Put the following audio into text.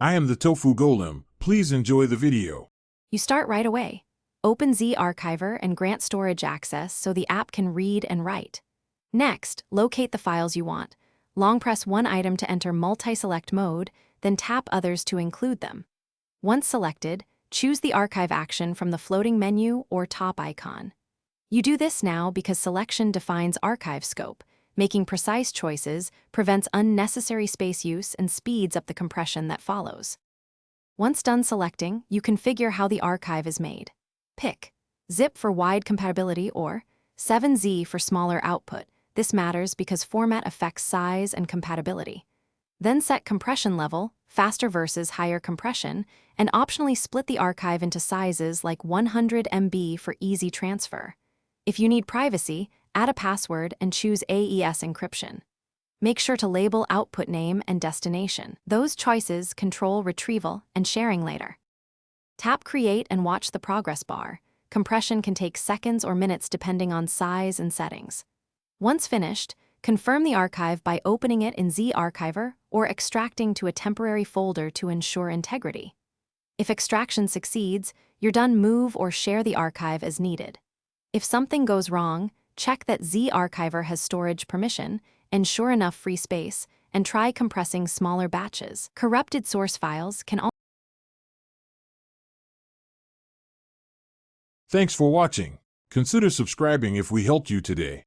I am the Tofu Golem. Please enjoy the video. You start right away. Open Zarchiver and grant storage access so the app can read and write. Next, locate the files you want. Long press one item to enter multi-select mode, then tap others to include them. Once selected, choose the archive action from the floating menu or top icon. You do this now because selection defines archive scope. Making precise choices prevents unnecessary space use and speeds up the compression that follows. Once done selecting, you configure how the archive is made. Pick Zip for wide compatibility or 7Z for smaller output. This matters because format affects size and compatibility. Then set compression level, faster versus higher compression, and optionally split the archive into sizes like 100 MB for easy transfer. If you need privacy, add a password and choose AES encryption. Make sure to label output name and destination. Those choices control retrieval and sharing later. Tap Create and watch the progress bar. Compression can take seconds or minutes depending on size and settings. Once finished, confirm the archive by opening it in Zarchiver or extracting to a temporary folder to ensure integrity. If extraction succeeds, you're done. Move or share the archive as needed. If something goes wrong, check that Zarchiver has storage permission, ensure enough free space, and try compressing smaller batches. Corrupted source files can also. Thanks for watching. Consider subscribing if we helped you today.